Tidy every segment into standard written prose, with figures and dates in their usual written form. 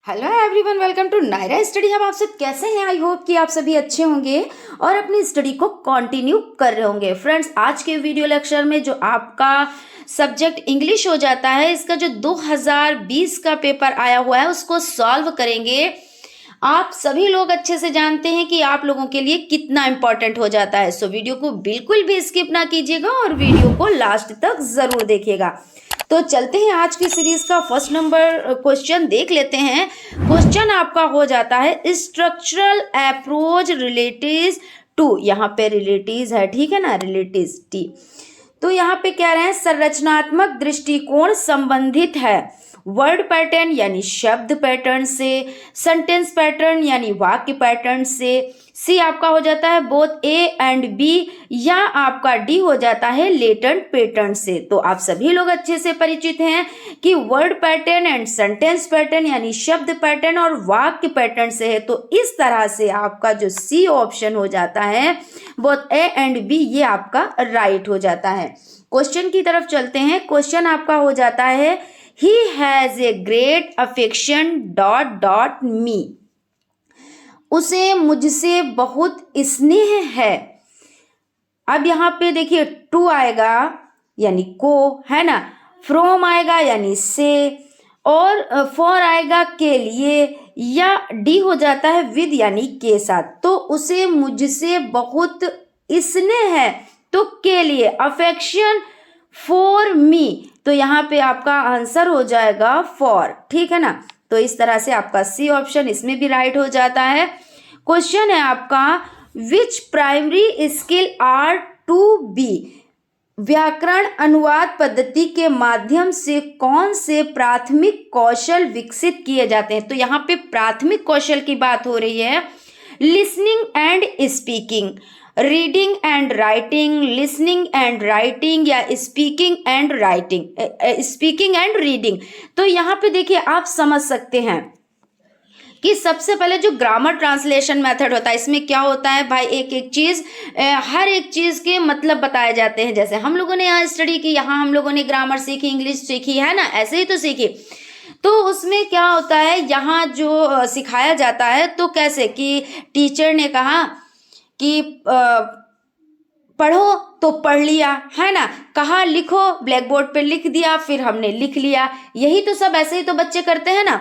Hello everyone, welcome to Naira study hub. आप सब कैसे हैं? आई होप कि आप सभी अच्छे होंगे और अपनी स्टडी को कंटिन्यू कर रहे होंगे। फ्रेंड्स, आज के वीडियो लेक्चर में जो आपका सब्जेक्ट इंग्लिश हो जाता है, इसका जो 2020 का पेपर आया हुआ है उसको सॉल्व करेंगे। आप सभी लोग अच्छे से जानते हैं कि आप लोगों के लिए कितना इम्पोर्टेंट हो जाता है। सो वीडियो को बिल्कुल भी स्किप ना कीजिएगा और वीडियो को लास्ट तक जरूर देखिएगा। तो चलते हैं, आज की सीरीज का फर्स्ट नंबर क्वेश्चन देख लेते हैं। क्वेश्चन आपका हो जाता है स्ट्रक्चरल अप्रोच रिलेटिव्स टू, यहाँ पे रिलेटिव्स है, ठीक है ना, रिलेटिव्स टी। तो यहाँ पे कह रहे हैं संरचनात्मक दृष्टिकोण संबंधित है वर्ड पैटर्न यानी शब्द पैटर्न से, सेंटेंस पैटर्न यानी वाक्य पैटर्न से। सी आपका हो जाता है बोथ ए एंड बी, या आपका डी हो जाता है लेटेंट पैटर्न से। तो आप सभी लोग अच्छे से परिचित हैं कि word pattern and sentence pattern यानी शब्द पैटर्न और वाक्य पैटर्न से है। तो इस तरह से आपका जो सी ऑप्शन हो जाता है बोथ ए एंड बी, ये आपका राइट हो जाता है। क्वेश्चन की तरफ चलते हैं। क्वेश्चन आपका हो जाता है He has a great affection ... me. उसे मुझसे बहुत स्नेह है। अब यहाँ पे देखिए टू आएगा यानी को, है ना, फ्रॉम आएगा यानी से, और फॉर आएगा के लिए, या डी हो जाता है विद यानी के साथ। तो उसे मुझसे बहुत स्नेह है, तो के लिए अफेक्शन फॉर मी, तो यहाँ पे आपका आंसर हो जाएगा फॉर, ठीक है ना। तो इस तरह से आपका सी ऑप्शन इसमें भी राइट हो जाता है। क्वेश्चन है आपका which primary skill are to be, व्याकरण अनुवाद पद्धति के माध्यम से कौन से प्राथमिक कौशल विकसित किए जाते हैं। तो यहाँ पे प्राथमिक कौशल की बात हो रही है। Listening and speaking, reading and writing, listening and writing, या speaking and writing, speaking and reading. तो यहाँ पे देखिए आप समझ सकते हैं कि सबसे पहले जो ग्रामर ट्रांसलेशन मेथड होता है, इसमें क्या होता है भाई, एक एक चीज, हर एक चीज के मतलब बताए जाते हैं। जैसे हम लोगों ने यहाँ स्टडी की, यहाँ हम लोगों ने ग्रामर सीखी, इंग्लिश सीखी, है ना, ऐसे ही तो सीखी। तो उसमें क्या होता है, यहाँ जो सिखाया जाता है, तो कैसे कि टीचर ने कहा कि पढ़ो तो पढ़ लिया, है ना, कहा लिखो, ब्लैक बोर्ड पे लिख दिया, फिर हमने लिख लिया। यही तो सब ऐसे ही तो बच्चे करते हैं ना।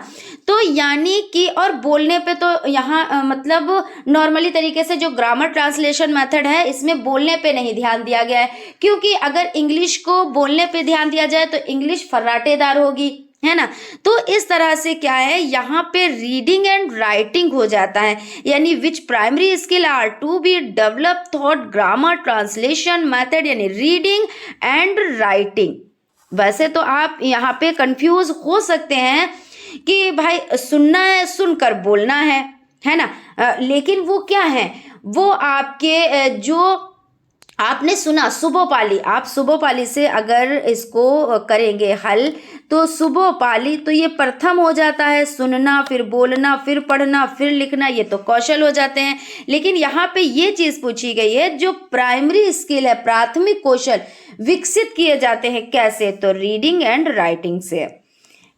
तो यानी कि, और बोलने पे तो यहाँ मतलब नॉर्मली तरीके से जो ग्रामर ट्रांसलेशन मेथड है, इसमें बोलने पे नहीं ध्यान दिया गया है, क्योंकि अगर इंग्लिश को बोलने पे ध्यान दिया जाए तो इंग्लिश फर्राटेदार होगी, है ना। तो इस तरह से क्या है, यहाँ पे रीडिंग एंड राइटिंग हो जाता है, यानी which primary skill are to be develop thought grammar translation method, यानी रीडिंग एंड राइटिंग। वैसे तो आप यहाँ पे कंफ्यूज हो सकते हैं कि भाई सुनना है, सुनकर बोलना है ना, लेकिन वो क्या है, वो आपके जो आपने सुना सुबोपाली, आप सुबोपाली से अगर इसको करेंगे हल, तो सुबोपाली तो ये प्रथम हो जाता है, सुनना, फिर बोलना, फिर पढ़ना, फिर लिखना, ये तो कौशल हो जाते हैं। लेकिन यहाँ पे ये चीज पूछी गई है, जो प्राइमरी स्किल है, प्राथमिक कौशल विकसित किए जाते हैं कैसे, तो रीडिंग एंड राइटिंग से,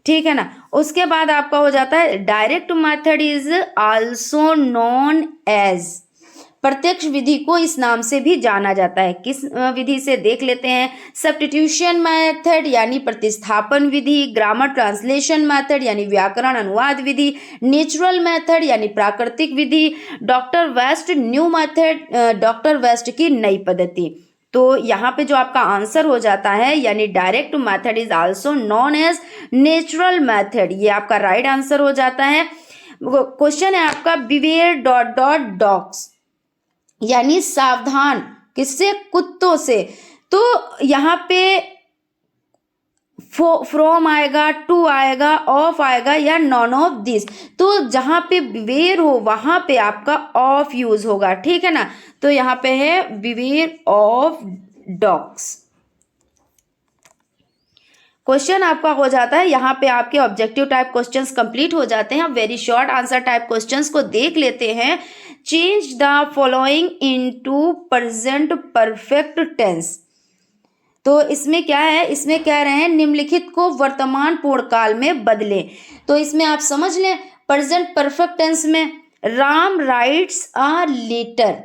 ठीक है ना। उसके बाद आपका हो जाता है direct method is also known as, प्रत्यक्ष विधि को इस नाम से भी जाना जाता है। किस विधि से देख लेते हैं, सब्स्टिट्यूशन मेथड यानी प्रतिस्थापन विधि, ग्रामर ट्रांसलेशन मेथड यानी व्याकरण अनुवाद विधि, नेचुरल मेथड यानी प्राकृतिक विधि, doctor West new method, doctor West की नई पद्धति। तो यहाँ पे जो आपका आंसर हो जाता है, यानी direct method is also known as natural method, ये आपका राइट आंसर हो जाता है। क्वेश्चन है आपका बिवेयर ... डॉग्स, यानी सावधान, किससे, कुत्तों से। तो यहाँ पे फ्रॉम आएगा, टू आएगा, ऑफ आएगा, या नॉन ऑफ दिस। तो जहां पे बिवेयर हो वहां पे आपका ऑफ यूज होगा, ठीक है ना। तो यहाँ पे है बिवेयर ऑफ डॉग्स। क्वेश्चन आपका हो जाता है, यहाँ पे आपके ऑब्जेक्टिव टाइप क्वेश्चंस कंप्लीट हो जाते हैं। Very short answer type questions को देख लेते हैं। Change the following into present perfect tense. तो इसमें क्या है, इसमें कह रहे हैं निम्नलिखित को वर्तमान पूर्ण काल में बदलें। तो इसमें आप समझ लें, प्रेजेंट परफेक्ट टेंस में राम राइट्स अ लेटर,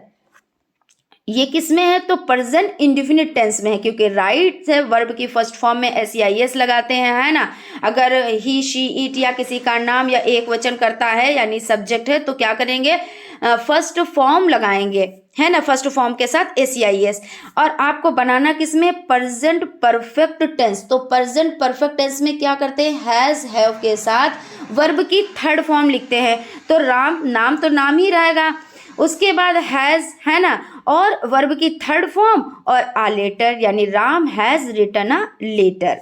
ये किस में है? तो प्रेजेंट इंडेफिनिट टेंस में है, क्योंकि राइट है वर्ब की फर्स्ट फॉर्म में SEIS लगाते हैं, है ना। अगर ही शी इट या किसी का नाम या एक वचन करता है यानी सब्जेक्ट है तो क्या करेंगे? फर्स्ट फॉर्म लगाएंगे, है ना, फर्स्ट फॉर्म के साथ SEIS। और आपको बनाना किस में? Present perfect tense. तो प्रेजेंट परफेक्ट टेंस में क्या करते हैं? हैज हैव के साथ वर्ब की थर्ड फॉर्म लिखते हैं। तो राम, नाम तो नाम ही रहेगा, उसके बाद हैज, है ना, और वर्ब की थर्ड फॉर्म और आ लेटर, यानी Ram has written a letter.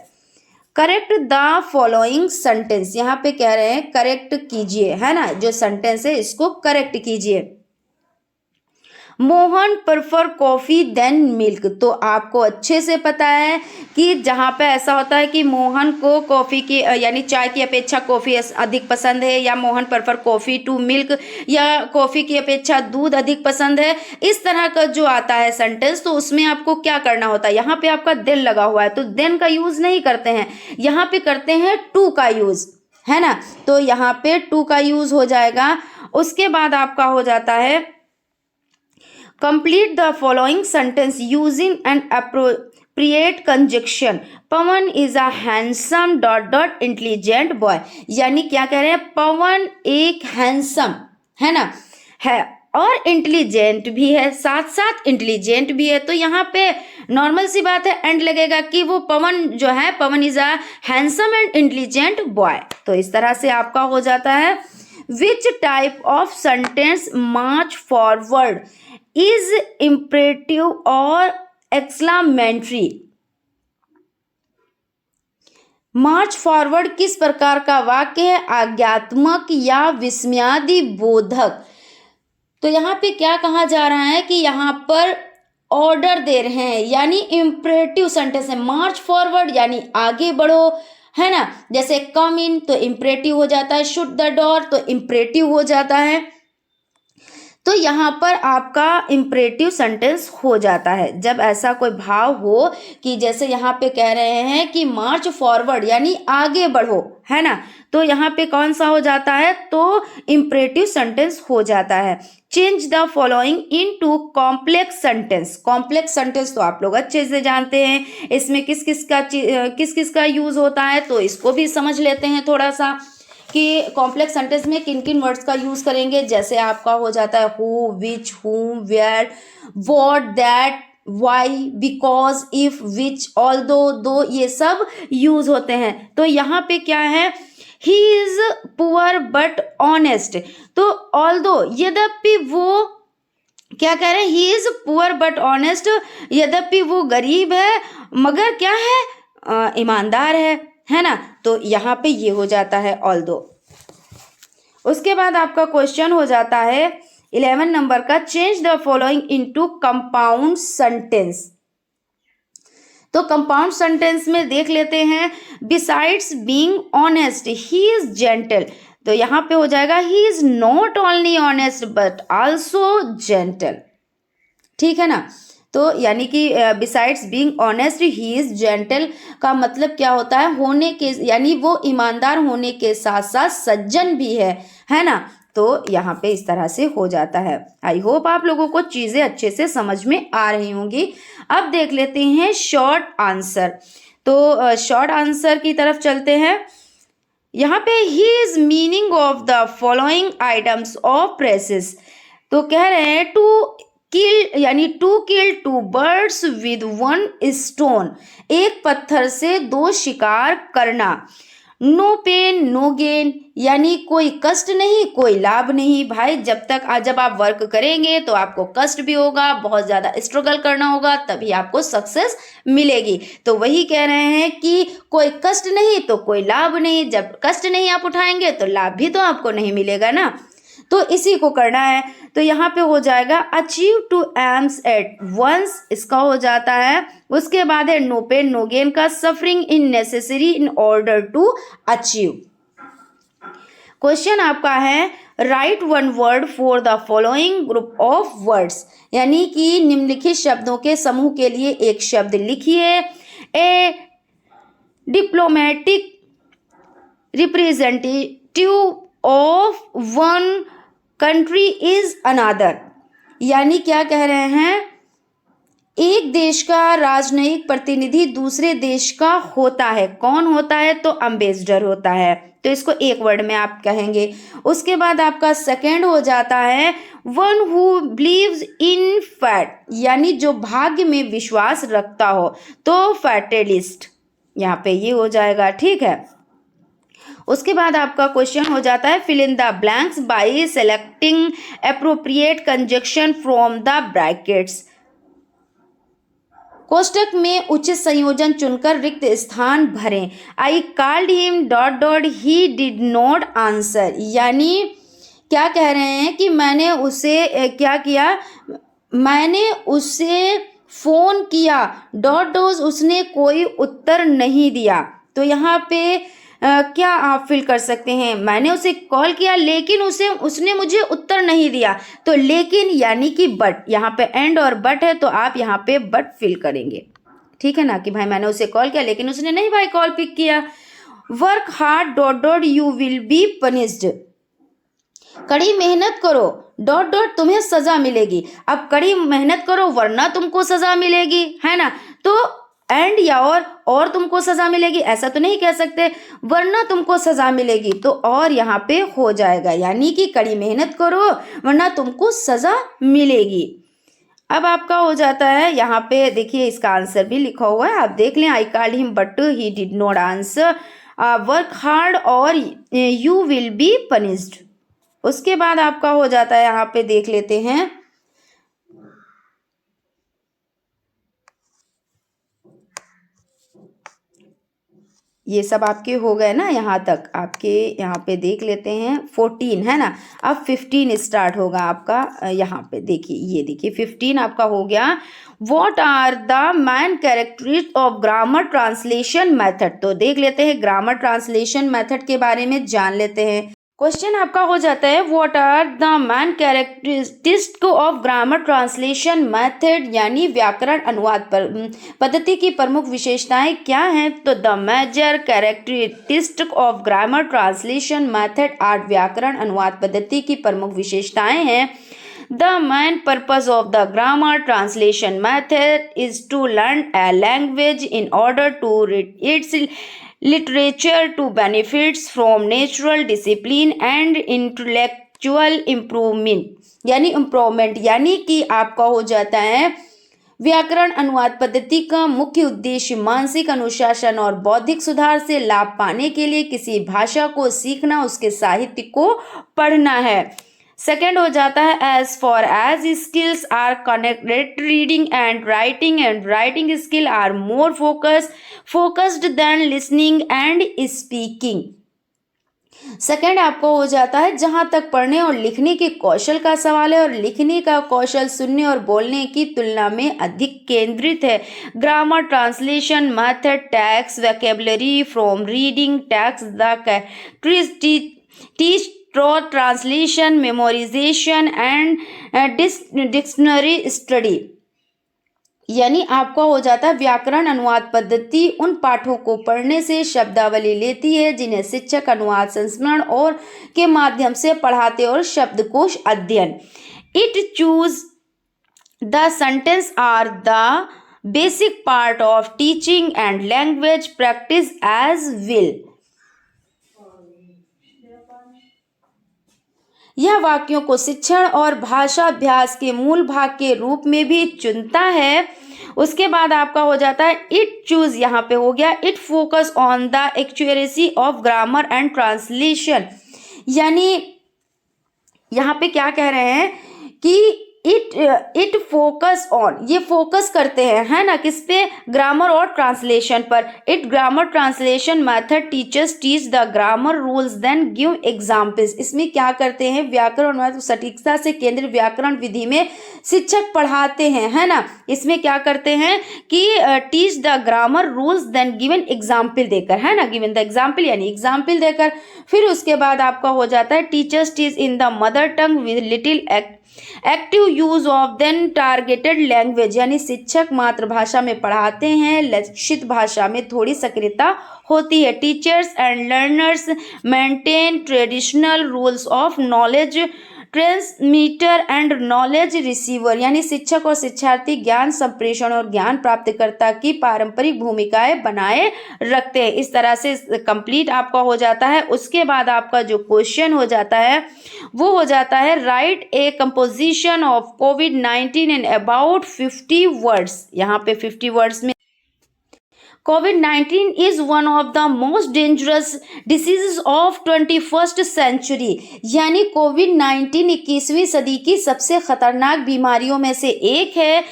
Correct the following sentence, यहाँ पे कह रहे हैं करेक्ट कीजिए, है ना, जो सेंटेंस है इसको करेक्ट कीजिए। Mohan prefer coffee than milk, तो आपको अच्छे से पता है कि जहाँ पे ऐसा होता है कि मोहन को कॉफ़ी की यानी चाय की अपेक्षा कॉफ़ी अधिक पसंद है, या Mohan prefer coffee to milk, या कॉफ़ी की अपेक्षा दूध अधिक पसंद है, इस तरह का जो आता है सेंटेंस, तो उसमें आपको क्या करना होता है? यहाँ पे आपका देन लगा हुआ है तो देन का यूज़ नहीं करते हैं, यहाँ पे करते हैं टू का यूज़, है ना। तो यहाँ पे टू का यूज़ हो जाएगा। उसके बाद आपका हो जाता है complete the following sentence using an appropriate conjunction. Pawan is a handsome ... intelligent boy, यानी क्या कह रहे हैं? पवन एक हैंडसम, है ना, है और इंटेलिजेंट भी है, साथ साथ इंटेलिजेंट भी है। तो यहाँ पे नॉर्मल सी बात है, एंड लगेगा कि वो पवन जो है, Pawan is a handsome and intelligent boy. तो इस तरह से आपका हो जाता है। Which type of sentence march forward is imperative और एक्सक्लामेटरी। मार्च फॉरवर्ड किस प्रकार का वाक्य है? आज्ञात्मक या विस्मयादि बोधक। तो यहाँ पे क्या कहा जा रहा है कि यहाँ पर ऑर्डर दे रहे हैं, यानी इम्परेटिव सेंटेंस है। मार्च फॉरवर्ड यानी आगे बढ़ो, है ना। जैसे कम इन तो इम्परेटिव हो जाता है, शट द डोर तो इम्परेटिव हो जाता है। तो यहाँ पर आपका इम्परेटिव सेंटेंस हो जाता है जब ऐसा कोई भाव हो कि जैसे यहाँ पे कह रहे हैं कि मार्च फॉरवर्ड यानी आगे बढ़ो, है ना। तो यहाँ पे कौन सा हो जाता है? तो इम्परेटिव सेंटेंस हो जाता है। Change the following into complex sentence. Complex sentence तो आप लोग अच्छे से जानते हैं, इसमें किस किस का यूज होता है, तो इसको भी समझ लेते हैं थोड़ा सा कि कॉम्प्लेक्स सेंटेंस में किन किन वर्ड्स का यूज करेंगे। जैसे आपका हो जाता है who, which, whom, where, what, that, why, because, if, which, although, though, ये सब यूज होते हैं। तो यहाँ पे क्या है? He is poor but honest. तो ऑल्दो, यद्यपि वो क्या कह रहे हैं? He is poor but honest, यद्यपि वो गरीब है मगर क्या है? ईमानदार है ना। तो यहाँ पे ये हो जाता है ऑल्दो। उसके बाद आपका क्वेश्चन हो जाता है 11 नंबर का, change the following into compound sentence. तो कंपाउंड सेंटेंस में देख लेते हैं, besides being honest he is gentle. तो यहाँ पे हो जाएगा he is not only honest but also gentle, ठीक है ना। तो यानी कि besides being honest he is gentle का मतलब क्या होता है? होने के, यानी वो ईमानदार होने के साथ साथ सज्जन भी है ना। तो यहाँ पे इस तरह से हो जाता है। आई होप आप लोगों को चीज़ें अच्छे से समझ में आ रही होंगी। अब देख लेते हैं शॉर्ट आंसर। तो शॉर्ट आंसर की तरफ चलते हैं। यहाँ पे ही is meaning of the following items of phrases. तो कह रहे हैं टू किल, यानी to kill two birds with one stone, एक पत्थर से दो शिकार करना। नो पेन नो गेन, यानी कोई कष्ट नहीं कोई लाभ नहीं। भाई जब आप वर्क करेंगे तो आपको कष्ट भी होगा, बहुत ज़्यादा स्ट्रगल करना होगा, तभी आपको सक्सेस मिलेगी। तो वही कह रहे हैं कि कोई कष्ट नहीं तो कोई लाभ नहीं, जब कष्ट नहीं आप उठाएंगे तो लाभ भी तो आपको नहीं मिलेगा ना। तो इसी को करना है। तो यहाँ पे हो जाएगा achieve two aims at once, इसका हो जाता है। उसके बाद है नो पेन नो गेन का, suffering in necessary in order to achieve. Question आपका है write one word for the following group of words, यानी कि निम्नलिखित शब्दों के समूह के लिए एक शब्द लिखिए। A diplomatic representative of one country is another, यानी क्या कह रहे हैं, एक देश का राजनयिक प्रतिनिधि दूसरे देश का होता है। कौन होता है? तो एम्बेसडर होता है। तो इसको एक वर्ड में आप कहेंगे। उसके बाद आपका सेकंड हो जाता है one who believes in fat, यानी जो भाग्य में विश्वास रखता हो, तो फैटेलिस्ट यहाँ पे ये हो जाएगा। ठीक है। उसके बाद आपका क्वेश्चन हो जाता है fill in the blanks by selecting appropriate conjunction from the brackets. कोष्टक में उचित संयोजन चुनकर रिक्त स्थान भरें। I called him dot dot he did not answer, यानी क्या कह रहे हैं कि मैंने उसे क्या किया, मैंने उसे फोन किया डॉट डॉट, उसने कोई उत्तर नहीं दिया। तो यहाँ पे क्या आप फिल कर सकते हैं, मैंने उसे कॉल किया लेकिन उसने मुझे उत्तर नहीं दिया। तो लेकिन यानी कि बट, यहाँ पे एंड और बट है, तो आप यहाँ पे बट फिल करेंगे। ठीक है ना, कि भाई मैंने उसे कॉल किया लेकिन उसने नहीं भाई कॉल पिक किया। Work hard dot dot U will be punished, कड़ी मेहनत करो डॉट डॉट तुम्हें सजा मिलेगी। अब कड़ी मेहनत करो वरना तुमको सजा मिलेगी, है ना। तो एंड या और तुमको सजा मिलेगी ऐसा तो नहीं कह सकते, वरना तुमको सजा मिलेगी, तो और यहाँ पे हो जाएगा, यानी कि कड़ी मेहनत करो वरना तुमको सजा मिलेगी। अब आपका हो जाता है यहाँ पे, देखिए इसका आंसर भी लिखा हुआ है, आप देख लें। आई called him but he did not answer, work hard और यू विल बी पनिश्ड। उसके बाद आपका हो जाता है, यहाँ पे देख लेते हैं, ये सब आपके हो गए ना, यहाँ तक आपके यहाँ पे देख लेते हैं 14 है ना। अब 15 स्टार्ट होगा आपका। यहाँ पे देखिए, ये देखिए 15 आपका हो गया। What are the main characteristics of grammar translation method. तो देख लेते हैं ग्रामर ट्रांसलेशन मेथड के बारे में जान लेते हैं। क्वेश्चन आपका हो जाता है what are the main characteristics of grammar translation method, यानी व्याकरण अनुवाद पद्धति की प्रमुख विशेषताएं क्या हैं। तो the major characteristics of grammar translation method are, व्याकरण अनुवाद पद्धति की प्रमुख विशेषताएं हैं। The main purpose of the grammar translation method is to learn a language in order to read its literature to benefits from natural discipline and intellectual improvement, यानी कि आपका हो जाता है व्याकरण अनुवाद पद्धति का मुख्य उद्देश्य मानसिक अनुशासन और बौद्धिक सुधार से लाभ पाने के लिए किसी भाषा को सीखना, उसके साहित्य को पढ़ना है। सेकेंड हो जाता है as far as skills are connected reading and writing skill are more focused than listening and speaking. Second आपको हो जाता है जहां तक पढ़ने और लिखने के कौशल का सवाल है, और लिखने का कौशल सुनने और बोलने की तुलना में अधिक केंद्रित है। Grammar translation method tax vocabulary from reading, tax the teach translation, memorisation and dictionary study, यानी आपका हो जाता है व्याकरण अनुवाद पद्धति उन पाठों को पढ़ने से शब्दावली लेती है जिन्हें शिक्षक अनुवाद संस्मरण और के माध्यम से पढ़ाते और शब्दकोश अध्ययन। It choose the sentence are the basic part of teaching and language practice as well, यह वाक्यों को शिक्षण और भाषा अभ्यास के मूल भाग के रूप में भी चुनता है। उसके बाद आपका हो जाता है इट चूज, यहाँ पे हो गया it focus on the accuracy of grammar and translation, यानी यहाँ पे क्या कह रहे हैं कि इट फोकस ऑन, ये फोकस करते हैं, है ना, किस पे, ग्रामर और ट्रांसलेशन पर। It grammar translation method teachers teach the grammar rules then give examples, इसमें क्या करते हैं व्याकरण और सटीकता से केंद्रित व्याकरण विधि में शिक्षक पढ़ाते हैं, है ना। इसमें क्या करते हैं कि teach the grammar rules then given example देकर, है ना, गिवन द एग्जाम्पल यानी एग्जाम्पल देकर। फिर उसके बाद आपका हो जाता है teachers teach in the mother tongue with little active use of then targeted language, यानी शिक्षक मातृभाषा में पढ़ाते हैं, लक्षित भाषा में थोड़ी सक्रियता होती है। Teachers and learners maintain traditional rules of knowledge transmitter and knowledge receiver, यानी शिक्षक और शिक्षार्थी ज्ञान संप्रेषण और ज्ञान प्राप्तकर्ता की पारंपरिक भूमिकाएं बनाए रखते हैं। इस तरह से कंप्लीट आपका हो जाता है। उसके बाद आपका जो क्वेश्चन हो जाता है वो हो जाता है right A composition of covid in about 50 words. यहाँ पे 50 वर्ड्स में COVID-19 is one of the most dangerous diseases of 21st century, यानी कोविड-19 21वीं सदी की सबसे खतरनाक बीमारियों में से एक है।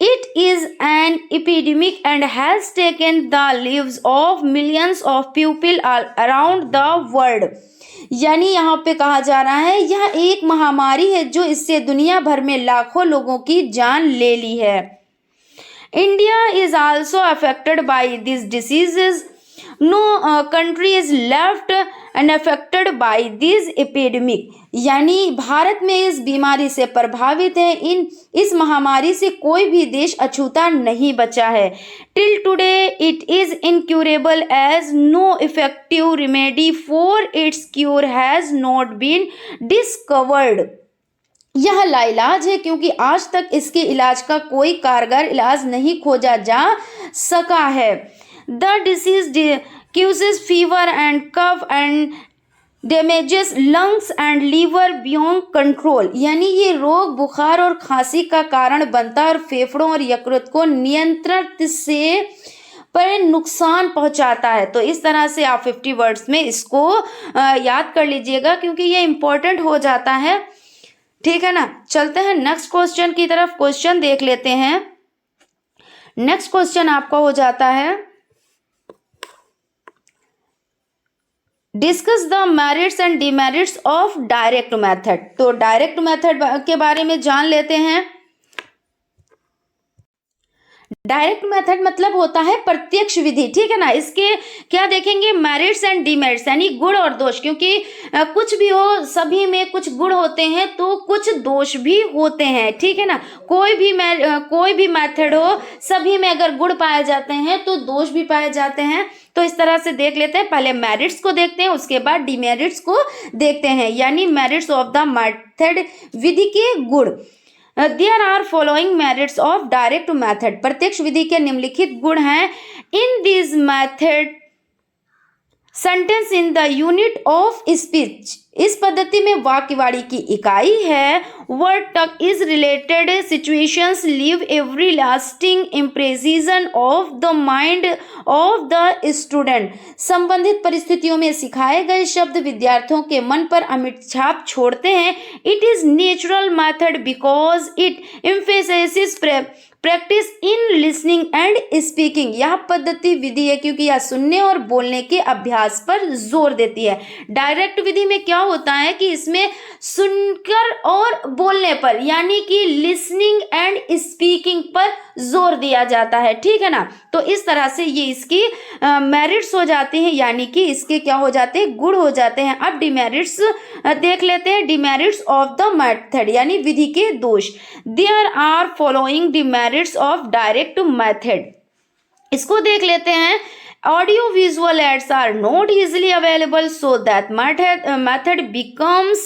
It is an epidemic and has taken the lives of millions of people all around the world, यानी यहाँ पे कहा जा रहा है यह एक महामारी है जो इससे दुनिया भर में लाखों लोगों की जान ले ली है। India is also affected by these diseases. No country is left unaffected by this epidemic. यानी भारत में इस बीमारी से प्रभावित है। इस महामारी से कोई भी देश अछूता नहीं बचा है। Till today it is incurable as no effective remedy for its cure has not been discovered. यह लाइलाज है क्योंकि आज तक इसके इलाज का कोई कारगर इलाज नहीं खोजा जा सका है। The disease causes fever and cough and damages lungs and liver beyond control, यानी ये रोग बुखार और खांसी का कारण बनता है और फेफड़ों और यकृत को नियंत्रण से पर नुकसान पहुंचाता है। तो इस तरह से आप 50 वर्ड्स में इसको याद कर लीजिएगा क्योंकि ये इंपॉर्टेंट हो जाता है। ठीक है ना। चलते हैं नेक्स्ट क्वेश्चन की तरफ। क्वेश्चन देख लेते हैं। नेक्स्ट क्वेश्चन आपका हो जाता है discuss the merits and demerits of direct method. तो डायरेक्ट मेथड के बारे में जान लेते हैं। डायरेक्ट मेथड मतलब होता है प्रत्यक्ष विधि। ठीक है ना। इसके क्या देखेंगे मेरिट्स एंड डिमेरिट्स, यानी गुण और दोष, क्योंकि कुछ भी हो सभी में कुछ गुण होते हैं तो कुछ दोष भी होते हैं। ठीक है ना। कोई भी मेथड हो सभी में अगर गुण पाए जाते हैं तो दोष भी पाए जाते हैं। तो इस तरह से देख लेते हैं। पहले मेरिट्स को देखते हैं उसके बाद डिमेरिट्स को देखते हैं, यानी मेरिट्स ऑफ द मेथड, विधि के गुण। There are following merits of direct method. प्रत्यक्ष विधि के निम्नलिखित गुण हैं। In this method, sentence in the unit of speech. इस पद्धति में वाक्यवाणी की इकाई है। Word tag is related situations leave every lasting impression of the mind of the student. संबंधित परिस्थितियों में सिखाए गए शब्द विद्यार्थियों के मन पर अमिट छाप छोड़ते हैं। It is natural method because it emphasizes practice in listening and speaking. यह पद्धति विधि है क्योंकि यह सुनने और बोलने के अभ्यास पर जोर देती है। डायरेक्ट विधि में क्या होता है कि इसमें सुनकर और बोलने पर, यानी कि लिसनिंग एंड स्पीकिंग पर जोर दिया जाता है। ठीक है ना। तो इस तरह से ये इसकी मेरिट्स हो जाते हैं, यानी कि इसके क्या हो जाते हैं, गुण हो जाते हैं। अब डिमेरिट्स देख लेते हैं। डिमेरिट्स ऑफ द मेथड, यानी विधि के दोष। There are following demerits of direct method. इसको देख लेते हैं। Audio visual ads are not easily available, so that method becomes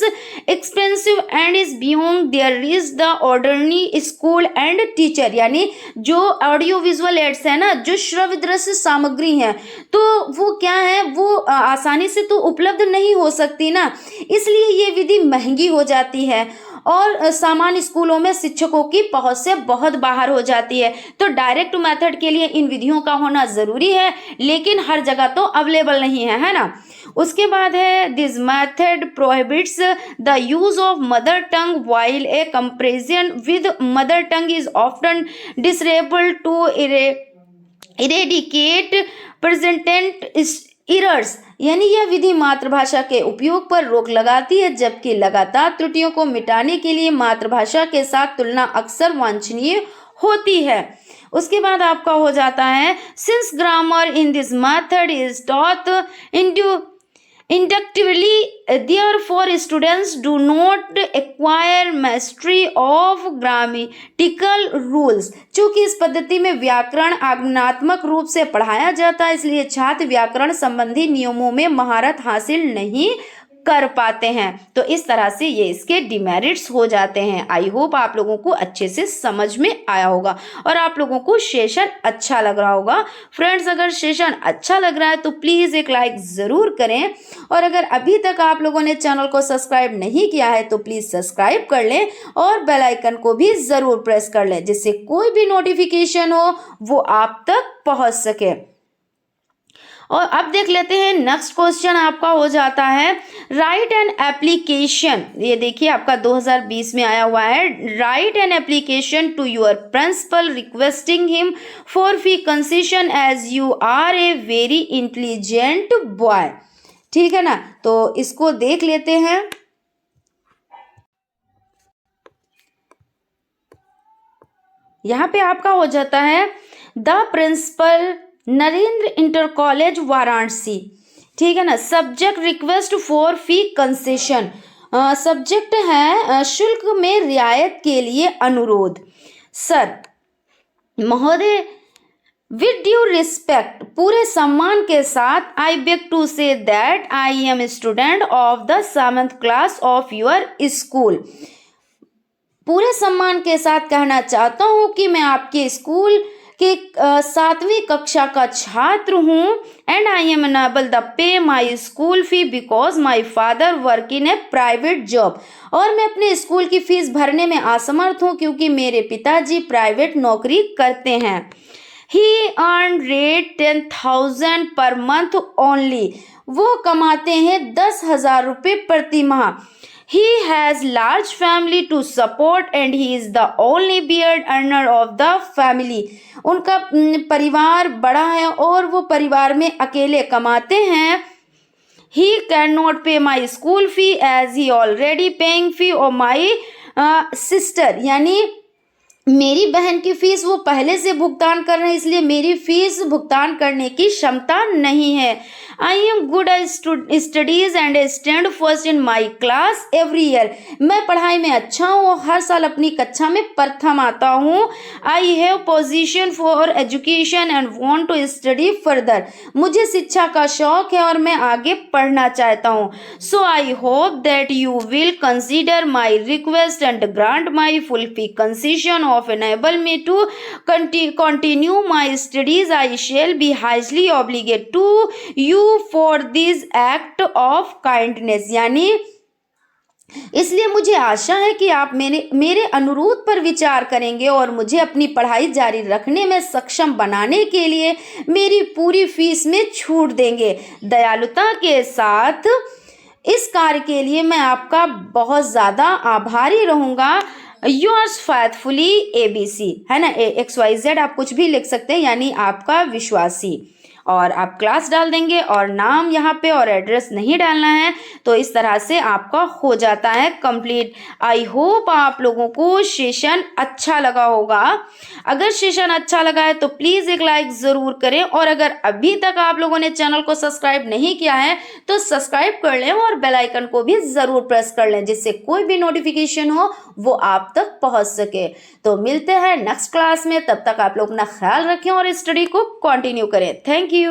expensive and is beyond their reach the ordinary school and teacher। यानी जो ऑडियो विजुअल एड्स है ना, जो श्रव्य दृश्य सामग्री है, तो वो क्या है, वो आसानी से तो उपलब्ध नहीं हो सकती ना, इसलिए ये विधि महंगी हो जाती है और सामान्य स्कूलों में शिक्षकों की पहुंच से बहुत बाहर हो जाती है। तो डायरेक्ट मेथड के लिए इन विधियों का होना जरूरी है, लेकिन हर जगह तो अवेलेबल नहीं है ना। उसके बाद है this method prohibits the use of mother tongue while a comparison with mother tongue is often disabled to eradicate persistent errors. यानी यह विधि मातृभाषा के उपयोग पर रोक लगाती है, जबकि लगातार त्रुटियों को मिटाने के लिए मातृभाषा के साथ तुलना अक्सर वांछनीय होती है। उसके बाद आपका हो जाता है since grammar in this method is taught inductively. Therefore, students do not acquire mastery of grammatical rules. चूंकि इस पद्धति में व्याकरण आगमनात्मक रूप से पढ़ाया जाता है, इसलिए छात्र व्याकरण संबंधी नियमों में महारत हासिल नहीं कर पाते हैं। तो इस तरह से ये इसके डिमेरिट्स हो जाते हैं। आई होप आप लोगों को अच्छे से समझ में आया होगा और आप लोगों को सेशन अच्छा लग रहा होगा। फ्रेंड्स, अगर सेशन अच्छा लग रहा है तो प्लीज़ एक लाइक ज़रूर करें और अगर अभी तक आप लोगों ने चैनल को सब्सक्राइब नहीं किया है तो प्लीज़ सब्सक्राइब कर लें और बेल आइकन को भी ज़रूर प्रेस कर लें, जिससे कोई भी नोटिफिकेशन हो वो आप तक पहुंच सके। और अब देख लेते हैं नेक्स्ट क्वेश्चन आपका हो जाता है राइट एन एप्लीकेशन। ये देखिए आपका 2020 में आया हुआ है। Write an application to your principal requesting him for fee concession as you are a very intelligent boy. ठीक है ना, तो इसको देख लेते हैं। यहाँ पे आपका हो जाता है the principal Narendra inter college Varanasi. ठीक है ना। Subject request for fee concession, subject है शुल्क में रियायत के लिए अनुरोध। सर महोदय, विद ड्यू रिस्पेक्ट, पूरे सम्मान के साथ, I beg to say that I am student of the 7th class of your school. पूरे सम्मान के साथ कहना चाहता हूँ कि मैं आपके स्कूल के 7वीं कक्षा का छात्र हूँ। And I am unable the pay my school fee because my father work in A private job. और मैं अपने स्कूल की फीस भरने में असमर्थ हूँ क्योंकि मेरे पिताजी प्राइवेट नौकरी करते हैं। ही earn rate 10,000 per month only, वो कमाते हैं 10,000 रुपये प्रति माह। He has large family to support and he is the only beard earner of the family. उनका परिवार बड़ा है और वो परिवार में अकेले कमाते हैं। He cannot pay my school fee as he already paying fee of my sister. यानी मेरी बहन की फीस वो पहले से भुगतान कर रहे हैं, इसलिए मेरी फीस भुगतान करने की क्षमता नहीं है। I am good at studies and stand first in my class every year. मैं पढ़ाई में अच्छा हूँ, हर साल अपनी कक्षा में प्रथम आता हूँ। I have position for education and want to study further. मुझे शिक्षा का शौक है और मैं आगे पढ़ना चाहता हूँ। So I hope that you will consider my request and grant my full fee concession of enable me to continue my studies. I shall be highly obligated to you for this act of kindness. यानी इसलिए मुझे आशा है कि आप मेरे अनुरोध पर विचार करेंगे और मुझे अपनी पढ़ाई जारी रखने में सक्षम बनाने के लिए मेरी पूरी फीस में छूट देंगे। दयालुता के साथ इस कार्य के लिए मैं आपका बहुत ज़्यादा आभारी रहूँगा। योर्स फेथफुली ABC, है ना, XYZ आप कुछ भी लिख सकते हैं, यानी आपका विश्वासी। और आप क्लास डाल देंगे और नाम यहाँ पे और एड्रेस नहीं डालना है। तो इस तरह से आपका हो जाता है कंप्लीट। आई होप आप लोगों को सेशन अच्छा लगा होगा। अगर सेशन अच्छा लगा है तो प्लीज़ एक लाइक ज़रूर करें और अगर अभी तक आप लोगों ने चैनल को सब्सक्राइब नहीं किया है तो सब्सक्राइब कर लें और बेल आइकन को भी ज़रूर प्रेस कर लें, जिससे कोई भी नोटिफिकेशन हो वो आप तक पहुँच सके। तो मिलते हैं नेक्स्ट क्लास में, तब तक आप लोग अपना ख्याल रखें और स्टडी को कंटिन्यू करें। Thank you.